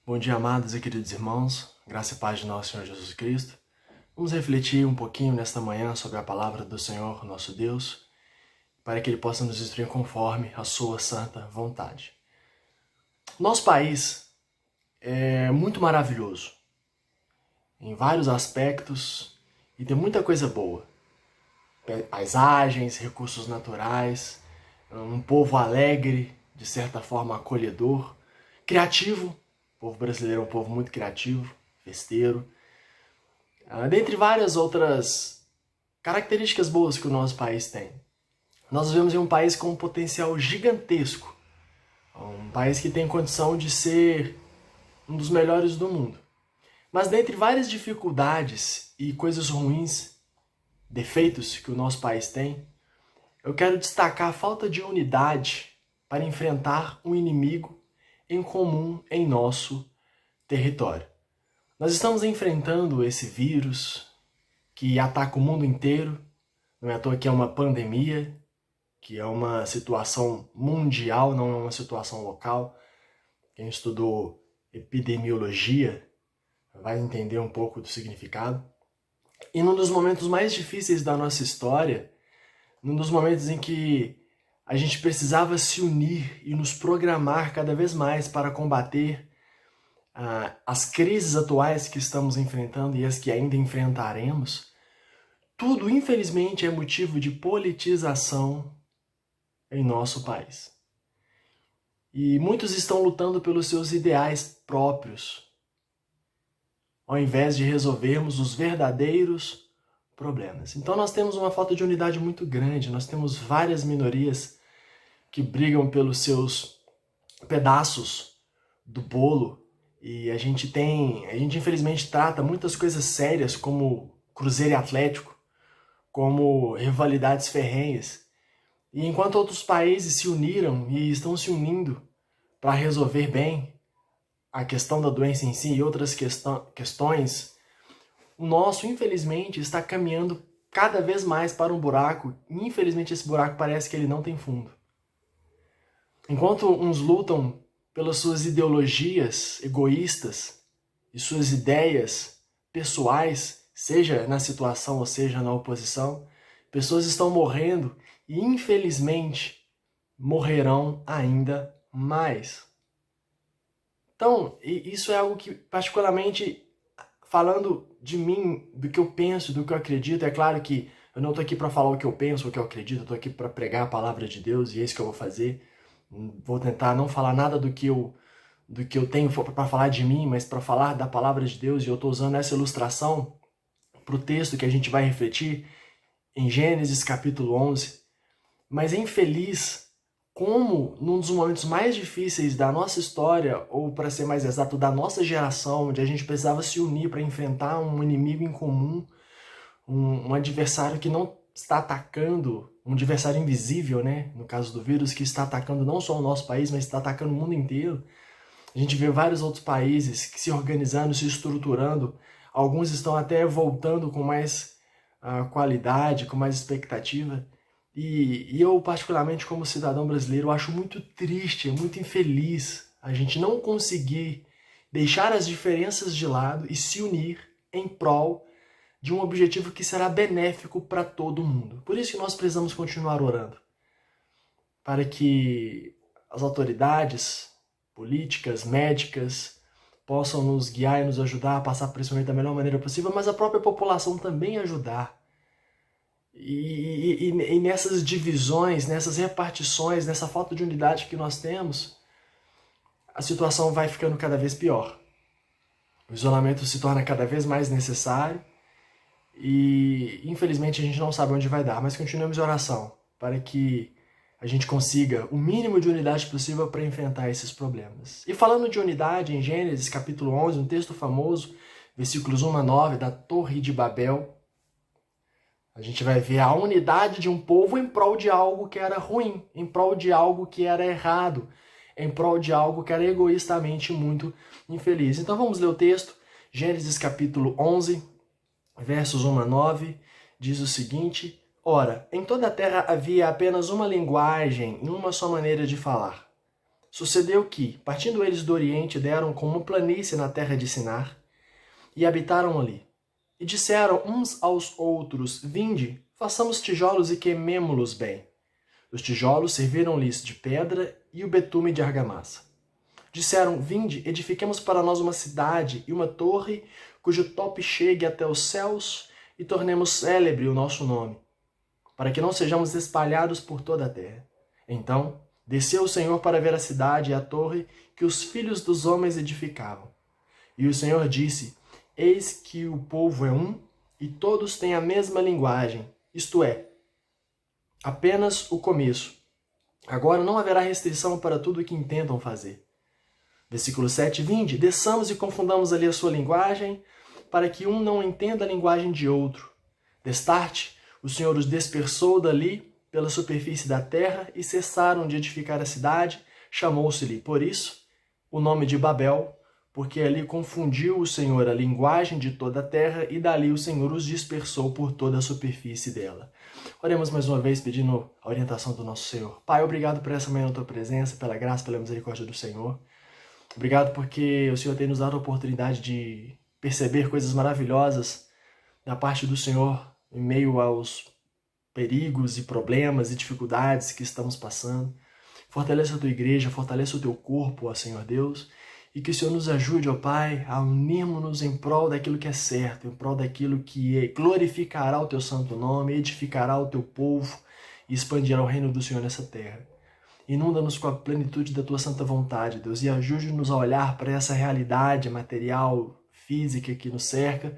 Bom dia, amados e queridos irmãos, graça e paz de nosso Senhor Jesus Cristo. Vamos refletir um pouquinho nesta manhã sobre a palavra do Senhor, nosso Deus, para que Ele possa nos instruir conforme a sua santa vontade. Nosso país é muito maravilhoso, em vários aspectos, e tem muita coisa boa. Paisagens, recursos naturais, um povo alegre, de certa forma acolhedor, criativo. O povo brasileiro é um povo muito criativo, festeiro. Dentre várias outras características boas que o nosso país tem. Nós vivemos em um país com um potencial gigantesco. Um país que tem condição de ser um dos melhores do mundo. Mas dentre várias dificuldades e coisas ruins, defeitos que o nosso país tem, eu quero destacar a falta de unidade para enfrentar um inimigo em comum em nosso território. Nós estamos enfrentando esse vírus que ataca o mundo inteiro, não é à toa que é uma pandemia, que é uma situação mundial, não é uma situação local. Quem estudou epidemiologia vai entender um pouco do significado. E num dos momentos mais difíceis da nossa história, num dos momentos em que a gente precisava se unir e nos programar cada vez mais para combater as crises atuais que estamos enfrentando e as que ainda enfrentaremos, tudo, infelizmente, é motivo de politização em nosso país. E muitos estão lutando pelos seus ideais próprios, ao invés de resolvermos os verdadeiros problemas. Então nós temos uma falta de unidade muito grande, nós temos várias minorias que brigam pelos seus pedaços do bolo, e a gente infelizmente trata muitas coisas sérias como Cruzeiro e Atlético, como rivalidades ferrenhas. E enquanto outros países se uniram e estão se unindo para resolver bem a questão da doença em si e outras questões, o nosso, infelizmente, está caminhando cada vez mais para um buraco, e infelizmente esse buraco parece que ele não tem fundo. Enquanto uns lutam pelas suas ideologias egoístas e suas ideias pessoais, seja na situação ou seja na oposição, pessoas estão morrendo e, infelizmente, morrerão ainda mais. Então, isso é algo que, particularmente, falando de mim, do que eu penso, do que eu acredito, é claro que eu não estou aqui para falar o que eu penso, o que eu acredito, eu estou aqui para pregar a palavra de Deus e é isso que eu vou fazer. Vou tentar não falar nada do que eu tenho para falar de mim, mas para falar da palavra de Deus, e eu estou usando essa ilustração para o texto que a gente vai refletir em Gênesis capítulo 11. Mas é infeliz como, num dos momentos mais difíceis da nossa história, ou para ser mais exato, da nossa geração, onde a gente precisava se unir para enfrentar um inimigo em comum, um adversário que não está atacando, um adversário invisível, né? No caso do vírus, que está atacando não só o nosso país, mas está atacando o mundo inteiro. A gente vê vários outros países se organizando, se estruturando. Alguns estão até voltando com mais qualidade, com mais expectativa. E eu, particularmente, como cidadão brasileiro, acho muito triste, muito infeliz a gente não conseguir deixar as diferenças de lado e se unir em prol de um objetivo que será benéfico para todo mundo. Por isso que nós precisamos continuar orando, para que as autoridades políticas, médicas, possam nos guiar e nos ajudar a passar por esse momento da melhor maneira possível, mas a própria população também ajudar. E nessas divisões, nessas repartições, nessa falta de unidade que nós temos, a situação vai ficando cada vez pior. O isolamento se torna cada vez mais necessário e, infelizmente, a gente não sabe onde vai dar, mas continuemos em oração para que a gente consiga o mínimo de unidade possível para enfrentar esses problemas. E falando de unidade, em Gênesis capítulo 11, um texto famoso, versículos 1 a 9, da Torre de Babel, a gente vai ver a unidade de um povo em prol de algo que era ruim, em prol de algo que era errado, em prol de algo que era egoístamente muito infeliz. Então vamos ler o texto, Gênesis capítulo 11, versos 1 a 9, diz o seguinte: Ora, em toda a terra havia apenas uma linguagem e uma só maneira de falar. Sucedeu que, partindo eles do Oriente, deram com uma planície na terra de Sinar, e habitaram ali. E disseram uns aos outros, vinde, façamos tijolos e queimemo-los bem. Os tijolos serviram-lhes de pedra e o betume de argamassa. Disseram, vinde, edifiquemos para nós uma cidade e uma torre, cujo tope chegue até os céus, e tornemos célebre o nosso nome, para que não sejamos espalhados por toda a terra. Então, desceu o Senhor para ver a cidade e a torre que os filhos dos homens edificavam. E o Senhor disse, eis que o povo é um, e todos têm a mesma linguagem, isto é, apenas o começo. Agora não haverá restrição para tudo o que intentam fazer. Versículo 7, vinde, desçamos e confundamos ali a sua linguagem, para que um não entenda a linguagem de outro. Destarte, o Senhor os dispersou dali pela superfície da terra e cessaram de edificar a cidade, chamou-se-lhe, por isso, o nome de Babel, porque ali confundiu o Senhor a linguagem de toda a terra e dali o Senhor os dispersou por toda a superfície dela. Oremos mais uma vez pedindo a orientação do nosso Senhor. Pai, obrigado por essa manhã na tua presença, pela graça, pela misericórdia do Senhor. Obrigado porque o Senhor tem nos dado a oportunidade de perceber coisas maravilhosas da parte do Senhor em meio aos perigos e problemas e dificuldades que estamos passando. Fortaleça a tua igreja, fortaleça o teu corpo, ó Senhor Deus, e que o Senhor nos ajude, ó Pai, a unirmos-nos em prol daquilo que é certo, em prol daquilo que glorificará o teu santo nome, edificará o teu povo e expandirá o reino do Senhor nessa terra. Inunda-nos com a plenitude da tua santa vontade, Deus, e ajude-nos a olhar para essa realidade material, física que nos cerca,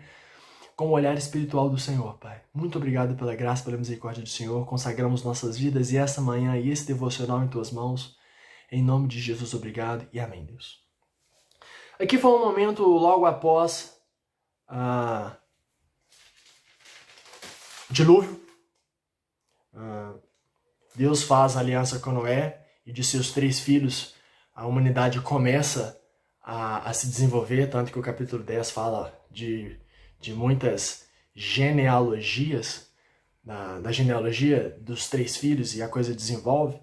com o olhar espiritual do Senhor, Pai. Muito obrigado pela graça, pela misericórdia do Senhor. Consagramos nossas vidas e essa manhã e esse devocional em tuas mãos. Em nome de Jesus, obrigado e amém, Deus. Aqui foi um momento logo após dilúvio. Deus faz aliança com Noé e de seus 3 filhos a humanidade começa a se desenvolver, tanto que o capítulo 10 fala de muitas genealogias, da genealogia dos 3 filhos, e a coisa desenvolve.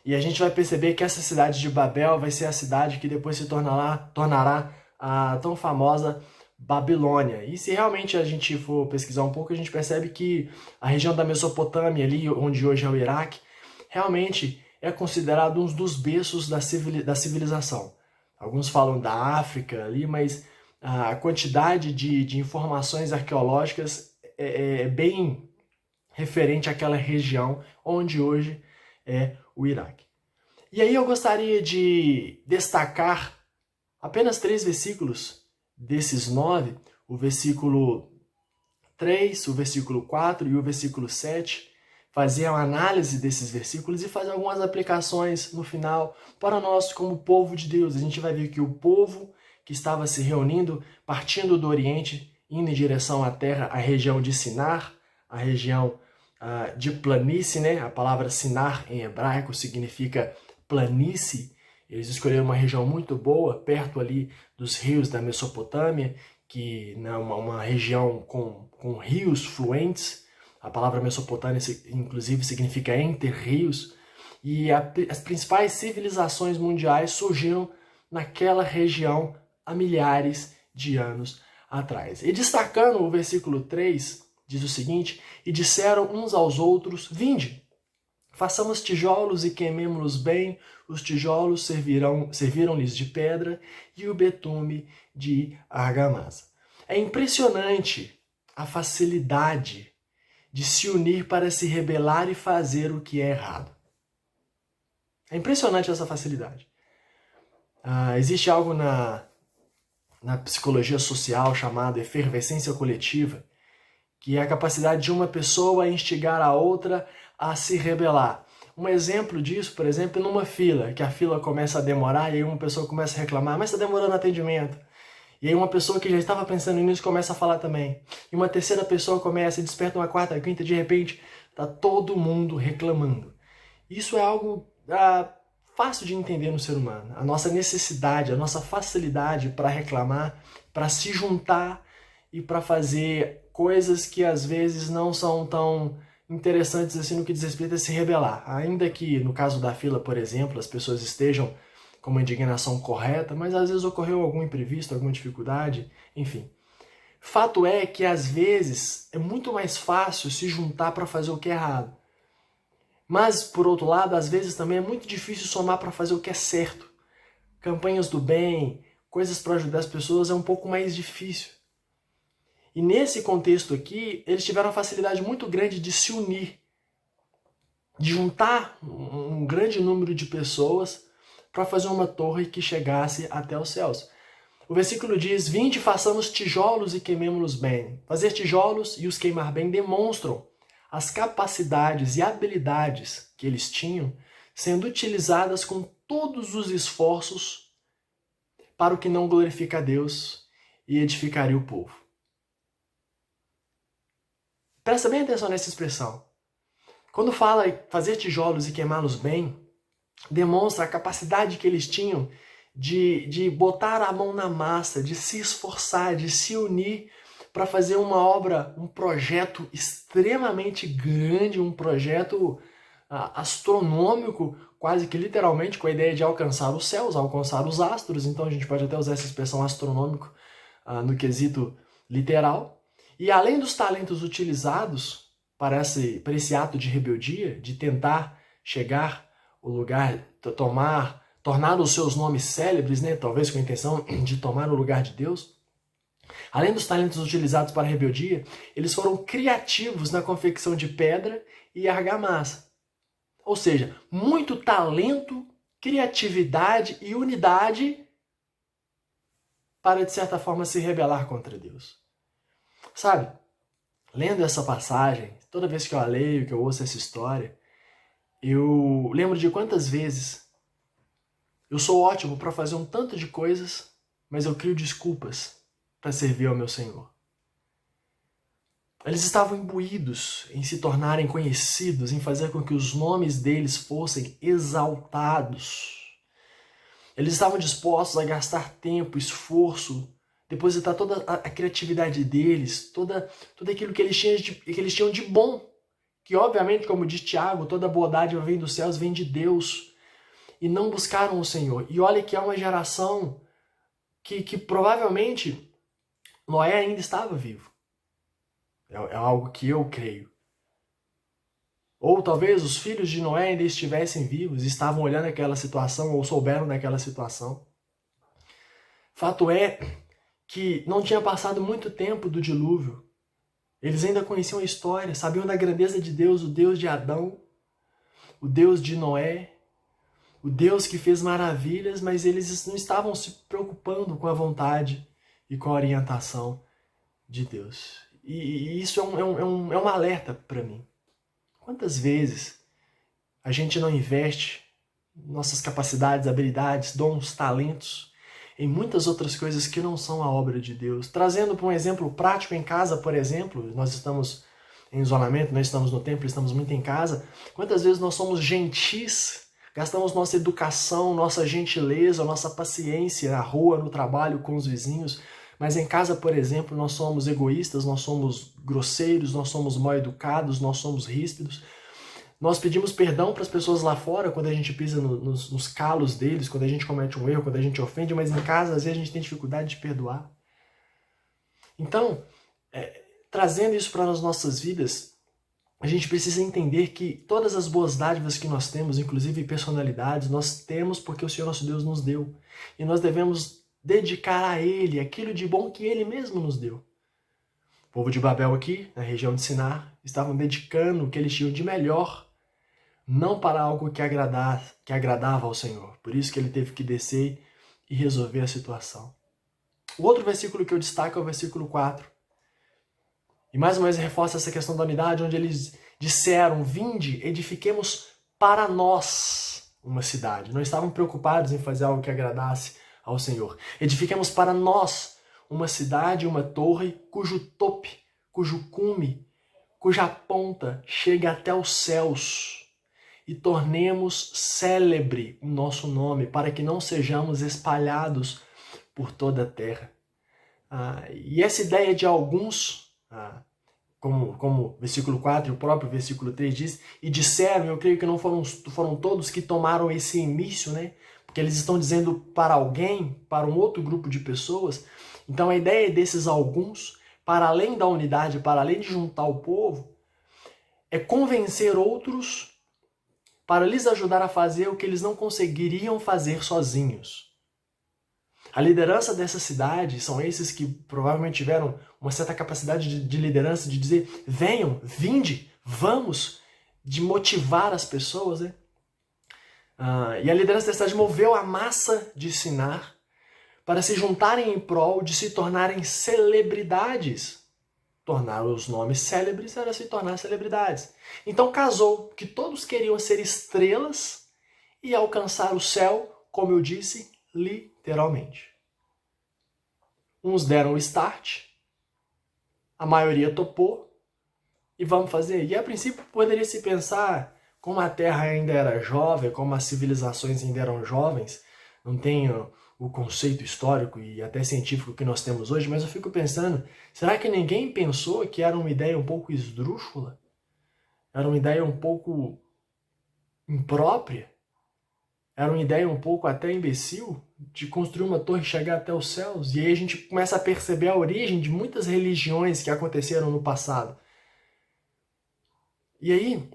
E a gente vai perceber que essa cidade de Babel vai ser a cidade que depois se tornará a tão famosa Babilônia. E se realmente a gente for pesquisar um pouco, a gente percebe que a região da Mesopotâmia, ali onde hoje é o Iraque, realmente é considerado um dos berços da civilização. Alguns falam da África ali, mas a quantidade de informações arqueológicas é bem referente àquela região onde hoje é o Iraque. E aí eu gostaria de destacar apenas 3 versículos desses 9, o versículo 3, o versículo 4 e o versículo 7, fazer uma análise desses versículos e fazer algumas aplicações no final para nós como povo de Deus. A gente vai ver que o povo que estava se reunindo, partindo do Oriente, indo em direção à terra, a região de Sinar, a região de planície, né? A palavra Sinar em hebraico significa planície. Eles escolheram uma região muito boa, perto ali dos rios da Mesopotâmia, que é uma região com rios fluentes. A palavra Mesopotâmia, inclusive, significa entre rios. E as principais civilizações mundiais surgiram naquela região há milhares de anos atrás. E destacando o versículo 3, diz o seguinte, e disseram uns aos outros, vinde, façamos tijolos e queimemo-los bem, os tijolos serviram-lhes de pedra e o betume de argamassa. É impressionante a facilidade de se unir para se rebelar e fazer o que é errado. É impressionante essa facilidade. Existe algo na psicologia social chamado efervescência coletiva, que é a capacidade de uma pessoa instigar a outra a se rebelar. Um exemplo disso, por exemplo, numa fila, que a fila começa a demorar e aí uma pessoa começa a reclamar, mas está demorando atendimento. E aí uma pessoa que já estava pensando nisso começa a falar também. E uma terceira pessoa começa, e desperta uma quarta, quinta, de repente está todo mundo reclamando. Isso é algo fácil de entender no ser humano. A nossa necessidade, a nossa facilidade para reclamar, para se juntar e para fazer coisas que às vezes não são tão interessantes assim no que diz respeito a se rebelar. Ainda que no caso da fila, por exemplo, as pessoas estejam com uma indignação correta, mas às vezes ocorreu algum imprevisto, alguma dificuldade, enfim. Fato é que às vezes é muito mais fácil se juntar para fazer o que é errado. Mas, por outro lado, às vezes também é muito difícil somar para fazer o que é certo. Campanhas do bem, coisas para ajudar as pessoas é um pouco mais difícil. E nesse contexto aqui, eles tiveram uma facilidade muito grande de se unir, de juntar um grande número de pessoas para fazer uma torre que chegasse até os céus. O versículo diz: vinde, façamos tijolos e queimemo-los bem. Fazer tijolos e os queimar bem demonstram as capacidades e habilidades que eles tinham, sendo utilizadas com todos os esforços para o que não glorifica a Deus e edificaria o povo. Presta bem atenção nessa expressão. Quando fala fazer tijolos e queimá-los bem, demonstra a capacidade que eles tinham de botar a mão na massa, de se esforçar, de se unir para fazer uma obra, um projeto extremamente grande, um projeto astronômico, quase que literalmente, com a ideia de alcançar os céus, alcançar os astros. Então a gente pode até usar essa expressão astronômico no quesito literal. E além dos talentos utilizados para esse ato de rebeldia, de tentar chegar ao lugar, tornar os seus nomes célebres, né? Talvez com a intenção de tomar o lugar de Deus. Além dos talentos utilizados para a rebeldia, eles foram criativos na confecção de pedra e argamassa. Ou seja, muito talento, criatividade e unidade para, de certa forma, se rebelar contra Deus. Sabe, lendo essa passagem, toda vez que eu a leio, que eu ouço essa história, eu lembro de quantas vezes eu sou ótimo para fazer um tanto de coisas, mas eu crio desculpas para servir ao meu Senhor. Eles estavam imbuídos em se tornarem conhecidos, em fazer com que os nomes deles fossem exaltados. Eles estavam dispostos a gastar tempo, esforço, depositar toda a criatividade deles, tudo aquilo que eles tinham de bom. Que obviamente, como diz Tiago, toda boa dádiva vem dos céus, vem de Deus. E não buscaram o Senhor. E olha que é uma geração que provavelmente Noé ainda estava vivo. É algo que eu creio. Ou talvez os filhos de Noé ainda estivessem vivos, estavam olhando aquela situação ou souberam daquela situação. Fato é que não tinha passado muito tempo do dilúvio. Eles ainda conheciam a história, sabiam da grandeza de Deus, o Deus de Adão, o Deus de Noé, o Deus que fez maravilhas, mas eles não estavam se preocupando com a vontade e com a orientação de Deus. E isso é um alerta para mim. Quantas vezes a gente não investe nossas capacidades, habilidades, dons, talentos em muitas outras coisas que não são a obra de Deus? Trazendo para um exemplo prático em casa, por exemplo, nós estamos em isolamento, nós estamos no templo, estamos muito em casa. Quantas vezes nós somos gentis, gastamos nossa educação, nossa gentileza, nossa paciência na rua, no trabalho, com os vizinhos, mas em casa, por exemplo, nós somos egoístas, nós somos grosseiros, nós somos mal educados, nós somos ríspidos. Nós pedimos perdão para as pessoas lá fora quando a gente pisa nos calos deles, quando a gente comete um erro, quando a gente ofende, mas em casa às vezes a gente tem dificuldade de perdoar. Então, trazendo isso para as nossas vidas, a gente precisa entender que todas as boas dádivas que nós temos, inclusive personalidades, nós temos porque o Senhor nosso Deus nos deu. E nós devemos dedicar a Ele aquilo de bom que Ele mesmo nos deu. O povo de Babel aqui, na região de Sinar, estavam dedicando o que eles tinham de melhor, não para algo que agradava ao Senhor. Por isso que ele teve que descer e resolver a situação. O outro versículo que eu destaco é o versículo 4. E mais uma vez reforça essa questão da unidade, onde eles disseram: vinde, edifiquemos para nós uma cidade. Não estavam preocupados em fazer algo que agradasse ao Senhor. Edifiquemos para nós uma cidade, uma torre, cujo tope, cujo cume, cuja ponta chega até os céus, e tornemos célebre o nosso nome, para que não sejamos espalhados por toda a terra. E essa ideia de alguns, como o versículo 4 e o próprio versículo 3 diz, e disseram, eu creio que não foram todos que tomaram esse início, né? que eles estão dizendo para alguém, para um outro grupo de pessoas. Então a ideia desses alguns, para além da unidade, para além de juntar o povo, é convencer outros para lhes ajudar a fazer o que eles não conseguiriam fazer sozinhos. A liderança dessa cidade são esses que provavelmente tiveram uma certa capacidade de liderança, de dizer, venham, vinde, vamos, de motivar as pessoas, né? E a liderança da cidade moveu a massa de Sinar para se juntarem em prol de se tornarem celebridades. Tornar os nomes célebres era se tornar celebridades. Então casou que todos queriam ser estrelas e alcançar o céu, como eu disse, literalmente. Uns deram o start, a maioria topou e vamos fazer. E a princípio poderia se pensar, como a Terra ainda era jovem, como as civilizações ainda eram jovens, não tem o conceito histórico e até científico que nós temos hoje, mas eu fico pensando, será que ninguém pensou que era uma ideia um pouco esdrúxula? Era uma ideia um pouco imprópria? Era uma ideia um pouco até imbecil de construir uma torre e chegar até os céus? E aí a gente começa a perceber a origem de muitas religiões que aconteceram no passado. E aí,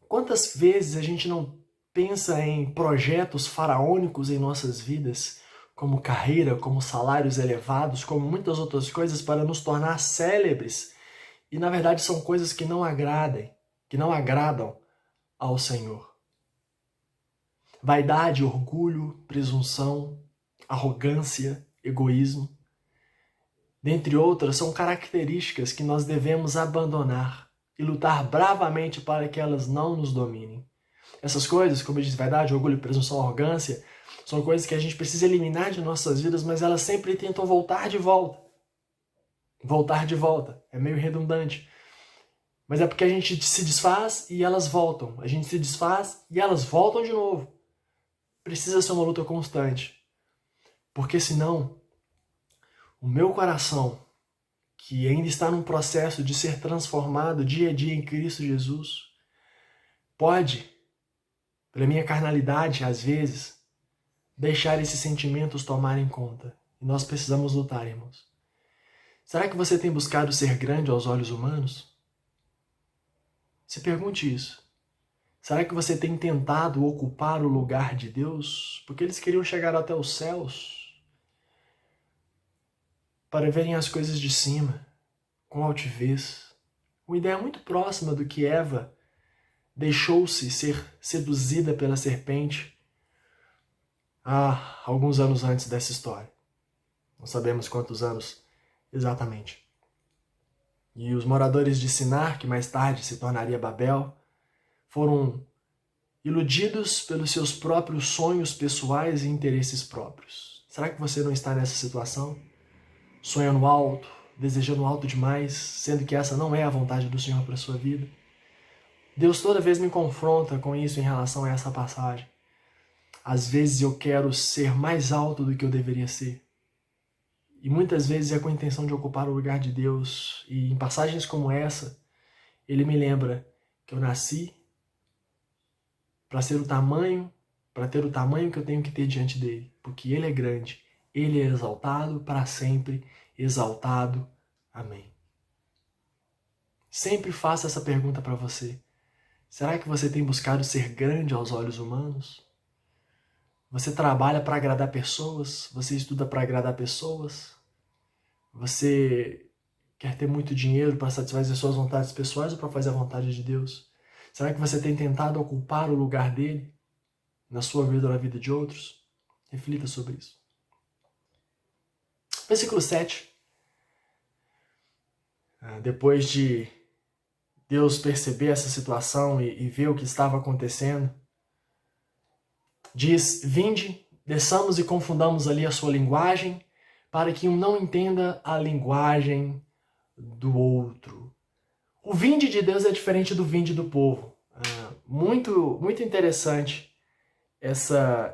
quantas vezes a gente não pensa em projetos faraônicos em nossas vidas, como carreira, como salários elevados, como muitas outras coisas para nos tornar célebres, e na verdade são coisas que não agradam ao Senhor. Vaidade, orgulho, presunção, arrogância, egoísmo, dentre outras, são características que nós devemos abandonar e lutar bravamente para que elas não nos dominem. Essas coisas, como eu disse, vaidade, orgulho, presunção, arrogância, são coisas que a gente precisa eliminar de nossas vidas, mas elas sempre tentam voltar de volta. Voltar de volta. É meio redundante. Mas é porque a gente se desfaz e elas voltam. A gente se desfaz e elas voltam de novo. Precisa ser uma luta constante. Porque senão, o meu coração, que ainda está num processo de ser transformado dia a dia em Cristo Jesus, pode, pela minha carnalidade, às vezes, deixar esses sentimentos tomarem conta. E nós precisamos lutar, irmãos. Será que você tem buscado ser grande aos olhos humanos? Se pergunte isso. Será que você tem tentado ocupar o lugar de Deus? Porque eles queriam chegar até os céus para verem as coisas de cima, com altivez. Uma ideia muito próxima do que Eva deixou-se ser seduzida pela serpente há alguns anos antes dessa história. Não sabemos quantos anos exatamente. E os moradores de Sinar, que mais tarde se tornaria Babel, foram iludidos pelos seus próprios sonhos pessoais e interesses próprios. Será que você não está nessa situação? Sonhando alto, desejando alto demais, sendo que essa não é a vontade do Senhor para a sua vida? Deus toda vez me confronta com isso em relação a essa passagem. Às vezes eu quero ser mais alto do que eu deveria ser. E muitas vezes é com a intenção de ocupar o lugar de Deus. E em passagens como essa, Ele me lembra que eu nasci para ter o tamanho que eu tenho que ter diante dele. Porque Ele é grande, Ele é exaltado para sempre, exaltado. Amém. Sempre faça essa pergunta para você. Será que você tem buscado ser grande aos olhos humanos? Você trabalha para agradar pessoas? Você estuda para agradar pessoas? Você quer ter muito dinheiro para satisfazer suas vontades pessoais ou para fazer a vontade de Deus? Será que você tem tentado ocupar o lugar dele na sua vida ou na vida de outros? Reflita sobre isso. Versículo 7. Depois de Deus perceber essa situação e ver o que estava acontecendo, diz, vinde, desçamos e confundamos ali a sua linguagem, para que um não entenda a linguagem do outro. O vinde de Deus é diferente do vinde do povo. Muito interessante essa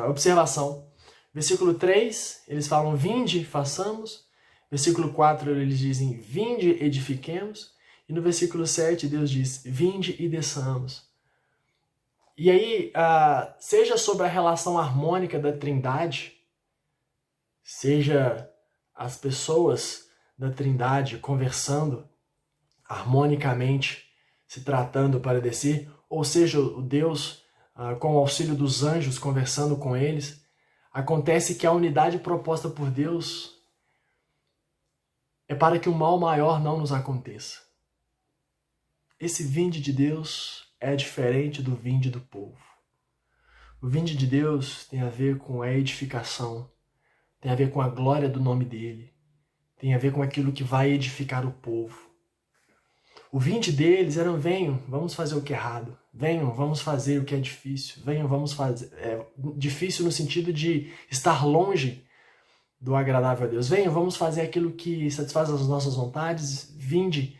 observação. Versículo 3, eles falam, vinde, façamos. Versículo 4, eles dizem, vinde, edifiquemos. E no versículo 7, Deus diz, vinde e desçamos. E aí, seja sobre a relação harmônica da Trindade, seja as pessoas da Trindade conversando harmonicamente, se tratando para descer, ou seja, o Deus, com o auxílio dos anjos, conversando com eles, acontece que a unidade proposta por Deus é para que o mal maior não nos aconteça. Esse vinde de Deus é diferente do vinde do povo. O vinde de Deus tem a ver com a edificação, tem a ver com a glória do nome dele, tem a ver com aquilo que vai edificar o povo. O vinde deles era: venham, vamos fazer o que é errado. Venham, vamos fazer o que é difícil. Venham, vamos fazer... difícil no sentido de estar longe do agradável a Deus. Venham, vamos fazer aquilo que satisfaz as nossas vontades. Vinde,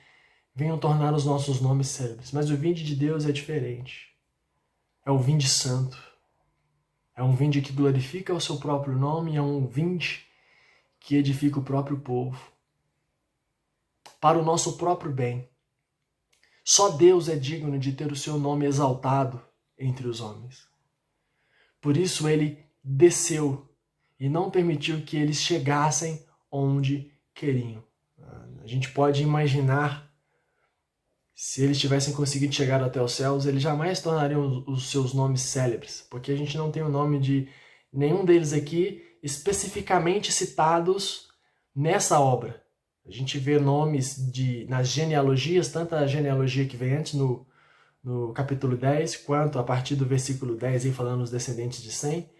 venham tornar os nossos nomes célebres. Mas o vinde de Deus é diferente. É o vinde santo. É um vinde que glorifica o seu próprio nome. É um vinde que edifica o próprio povo. Para o nosso próprio bem. Só Deus é digno de ter o seu nome exaltado entre os homens. Por isso ele desceu e não permitiu que eles chegassem onde queriam. A gente pode imaginar, se eles tivessem conseguido chegar até os céus, eles jamais tornariam os seus nomes célebres, porque a gente não tem o nome de nenhum deles aqui especificamente citados nessa obra. A gente vê nomes nas genealogias, tanto a genealogia que vem antes no capítulo 10, quanto a partir do versículo 10, aí falando dos descendentes de Sem,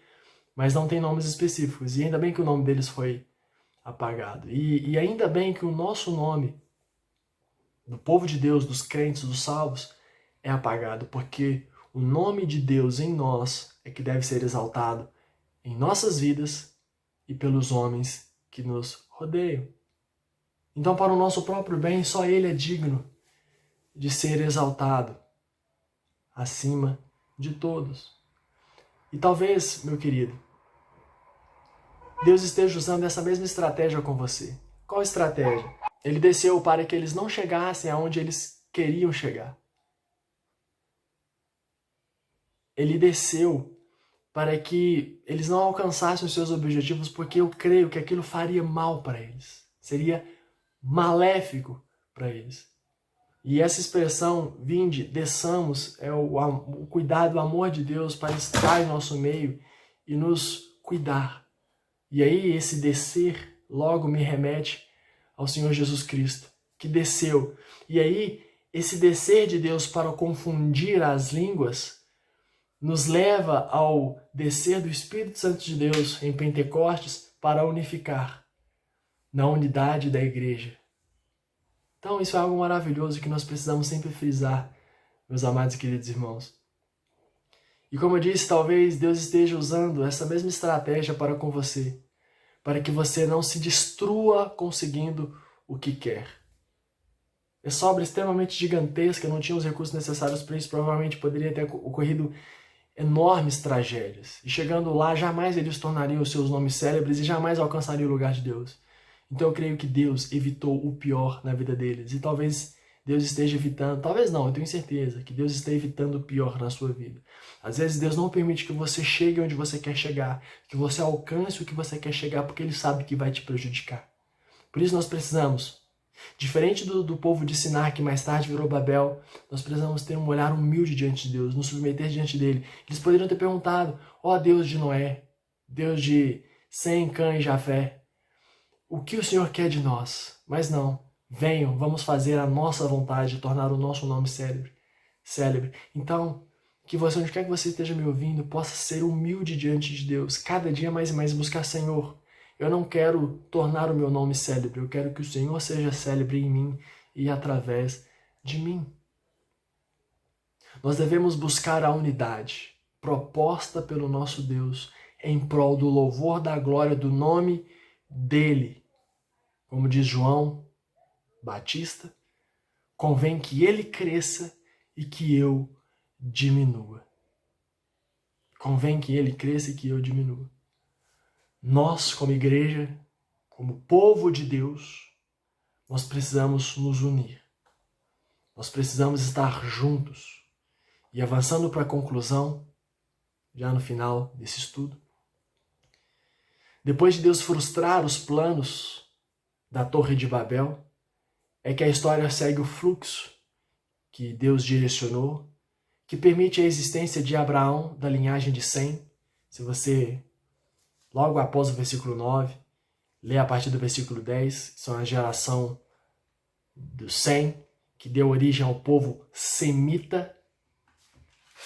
mas não tem nomes específicos. E ainda bem que o nome deles foi apagado. E ainda bem que o nosso nome, do povo de Deus, dos crentes, dos salvos, é apagado, porque o nome de Deus em nós é que deve ser exaltado em nossas vidas e pelos homens que nos rodeiam. Então, para o nosso próprio bem, só Ele é digno de ser exaltado acima de todos. E talvez, meu querido, Deus esteja usando essa mesma estratégia com você. Qual estratégia? Ele desceu para que eles não chegassem aonde eles queriam chegar. Ele desceu para que eles não alcançassem os seus objetivos, porque eu creio que aquilo faria mal para eles. Seria maléfico para eles. E essa expressão, vinde, desçamos, é o cuidado, o amor de Deus para estar em nosso meio e nos cuidar. E aí esse descer logo me remete ao Senhor Jesus Cristo, que desceu. E aí esse descer de Deus para confundir as línguas nos leva ao descer do Espírito Santo de Deus em Pentecostes para unificar na unidade da igreja. Então isso é algo maravilhoso que nós precisamos sempre frisar, meus amados e queridos irmãos. E como eu disse, talvez Deus esteja usando essa mesma estratégia para com você, para que você não se destrua conseguindo o que quer. Essa obra extremamente gigantesca, não tinha os recursos necessários para isso, provavelmente poderia ter ocorrido enormes tragédias. E chegando lá, jamais eles tornariam os seus nomes célebres e jamais alcançariam o lugar de Deus. Então eu creio que Deus evitou o pior na vida deles. E talvez Deus esteja evitando, talvez não, eu tenho certeza que Deus está evitando o pior na sua vida. Às vezes Deus não permite que você chegue onde você quer chegar, que você alcance o que você quer chegar, porque Ele sabe que vai te prejudicar. Por isso nós precisamos, diferente do povo de Sinar, que mais tarde virou Babel, nós precisamos ter um olhar humilde diante de Deus, nos submeter diante dele. Eles poderiam ter perguntado: ó Deus de Noé, Deus de Sem, Cã e Jafé, o que o Senhor quer de nós? Mas não, venham, vamos fazer a nossa vontade, tornar o nosso nome célebre. Então, que você, onde quer que você esteja me ouvindo, possa ser humilde diante de Deus, cada dia mais e mais buscar: Senhor, eu não quero tornar o meu nome célebre, eu quero que o Senhor seja célebre em mim e através de mim. Nós devemos buscar a unidade proposta pelo nosso Deus em prol do louvor da glória do nome dele. Como diz João Batista, convém que ele cresça e que eu diminua. Convém que ele cresça e que eu diminua. Nós, como igreja, como povo de Deus, nós precisamos nos unir. Nós precisamos estar juntos. E avançando para a conclusão, já no final desse estudo, depois de Deus frustrar os planos da Torre de Babel, é que a história segue o fluxo que Deus direcionou, que permite a existência de Abraão, da linhagem de Sem. Se você, logo após o versículo 9, lê a partir do versículo 10, são a geração do Sem, que deu origem ao povo semita,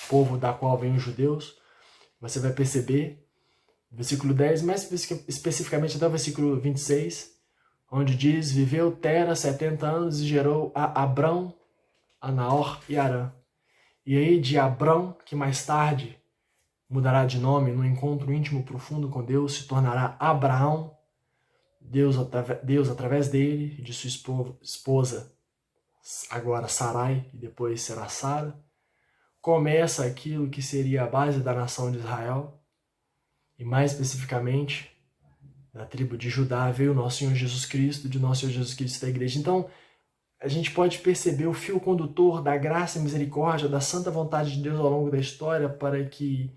povo da qual vêm os judeus. Você vai perceber, versículo 10, mais especificamente até o versículo 26, onde diz: viveu Tera 70 anos e gerou a Abrão, a Naor e Arã. E aí de Abrão, que mais tarde mudará de nome no encontro íntimo profundo com Deus, se tornará Abraão, Deus através dele e de sua esposa, agora Sarai, e depois será Sara, começa aquilo que seria a base da nação de Israel, e mais especificamente, da tribo de Judá veio o nosso Senhor Jesus Cristo, de nosso Senhor Jesus Cristo da igreja. Então, a gente pode perceber o fio condutor da graça e misericórdia, da santa vontade de Deus ao longo da história, para que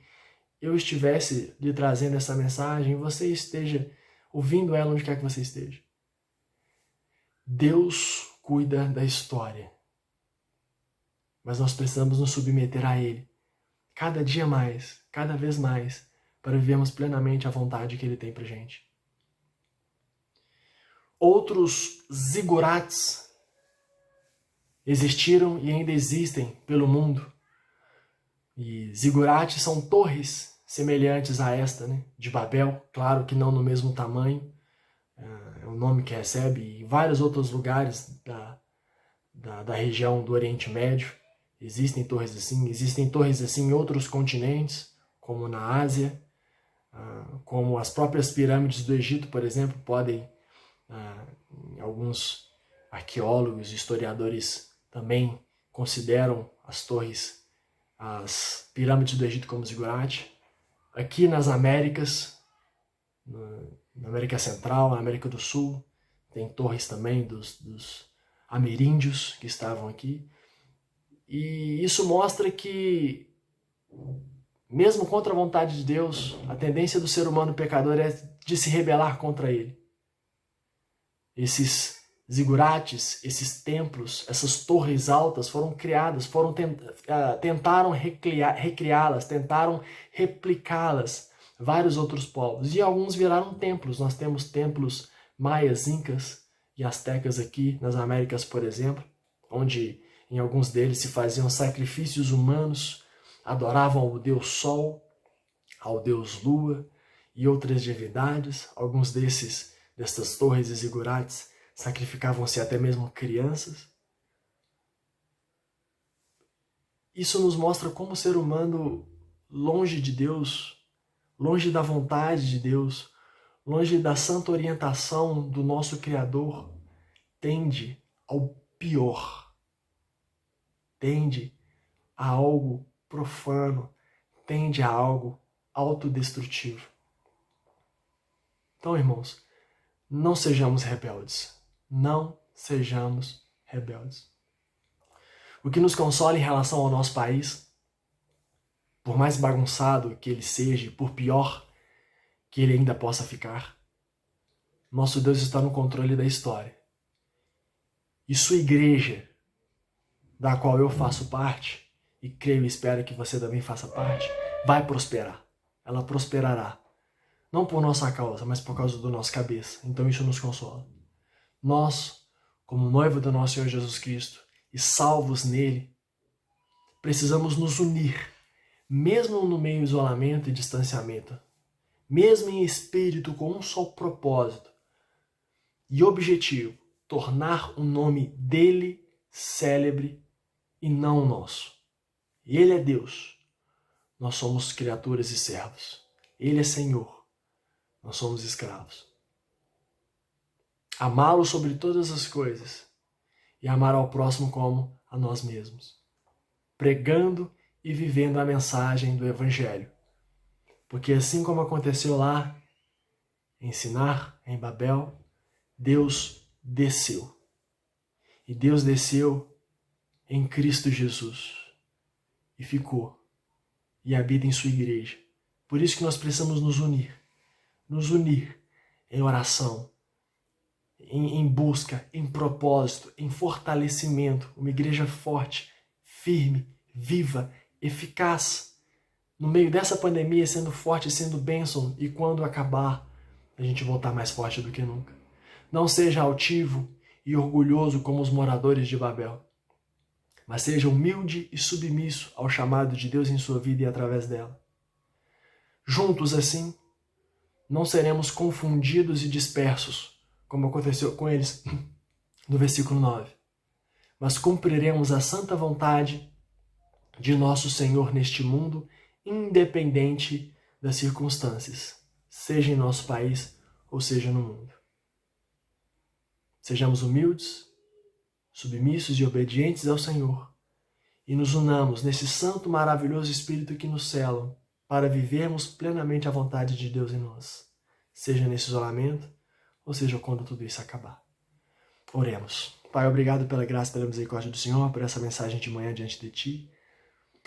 eu estivesse lhe trazendo essa mensagem e você esteja ouvindo ela onde quer que você esteja. Deus cuida da história, mas nós precisamos nos submeter a Ele, cada dia mais, cada vez mais, para vivermos plenamente a vontade que Ele tem para a gente. Outros zigurates existiram e ainda existem pelo mundo. E zigurates são torres semelhantes a esta, né, de Babel, claro que não no mesmo tamanho, é o nome que recebe, em vários outros lugares da região do Oriente Médio existem torres assim em outros continentes, como na Ásia, como as próprias pirâmides do Egito, por exemplo, podem, alguns arqueólogos e historiadores também consideram as torres, as pirâmides do Egito como zigurate. Aqui nas Américas, na América Central, na América do Sul, tem torres também dos ameríndios que estavam aqui. E isso mostra que, mesmo contra a vontade de Deus, a tendência do ser humano pecador é de se rebelar contra ele. Esses zigurates, esses templos, essas torres altas foram criadas, tentaram recriá-las, tentaram replicá-las vários outros povos. E alguns viraram templos. Nós temos templos maias, incas e astecas aqui nas Américas, por exemplo, onde em alguns deles se faziam sacrifícios humanos, adoravam ao deus Sol, ao deus Lua e outras divindades. Alguns dessas torres e zigurates sacrificavam-se até mesmo crianças. Isso nos mostra como o ser humano, longe de Deus, longe da vontade de Deus, longe da santa orientação do nosso Criador, tende ao pior, tende a algo profano, tende a algo autodestrutivo. Então, irmãos, não sejamos rebeldes. Não sejamos rebeldes. O que nos consola em relação ao nosso país, por mais bagunçado que ele seja, por pior que ele ainda possa ficar, nosso Deus está no controle da história. E sua igreja, da qual eu faço parte, e creio e espero que você também faça parte, vai prosperar. Ela prosperará. Não por nossa causa, mas por causa do nosso cabeça. Então isso nos consola. Nós, como noiva do nosso Senhor Jesus Cristo e salvos nele, precisamos nos unir, mesmo no meio de isolamento e distanciamento, mesmo em espírito com um só propósito e objetivo, tornar o nome dele célebre e não o nosso. Ele é Deus, nós somos criaturas e servos. Ele é Senhor, nós somos escravos. Amá-lo sobre todas as coisas e amar ao próximo como a nós mesmos, pregando e vivendo a mensagem do Evangelho. Porque assim como aconteceu lá em Sinar, em Babel, Deus desceu. E Deus desceu em Cristo Jesus. e ficou e habita em sua igreja. Por isso que nós precisamos nos unir em oração, em busca, em propósito, em fortalecimento, uma igreja forte, firme, viva, eficaz, no meio dessa pandemia sendo forte, sendo bênção, e quando acabar, a gente voltar mais forte do que nunca. Não seja altivo e orgulhoso como os moradores de Babel, mas seja humilde e submisso ao chamado de Deus em sua vida e através dela. Juntos, assim, não seremos confundidos e dispersos, como aconteceu com eles no versículo 9, mas cumpriremos a santa vontade de nosso Senhor neste mundo, independente das circunstâncias, seja em nosso país ou seja no mundo. Sejamos humildes, submissos e obedientes ao Senhor e nos unamos nesse santo, maravilhoso Espírito que nos cela para vivermos plenamente a vontade de Deus em nós, seja nesse isolamento ou seja quando tudo isso acabar. Oremos. Pai, obrigado pela graça e pela misericórdia do Senhor, por essa mensagem de manhã diante de Ti.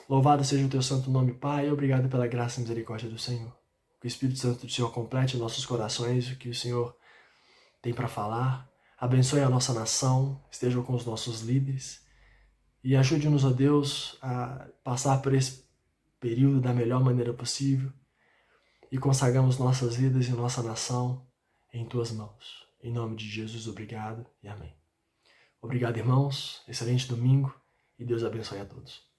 Louvado seja o Teu santo nome, Pai, e obrigado pela graça e misericórdia do Senhor. Que o Espírito Santo do Senhor complete nossos corações, o que o Senhor tem para falar. Abençoe a nossa nação, esteja com os nossos líderes e ajude-nos, ó Deus, a passar por esse período da melhor maneira possível e consagramos nossas vidas e nossa nação em Tuas mãos. Em nome de Jesus, obrigado e amém. Obrigado, irmãos. Excelente domingo e Deus abençoe a todos.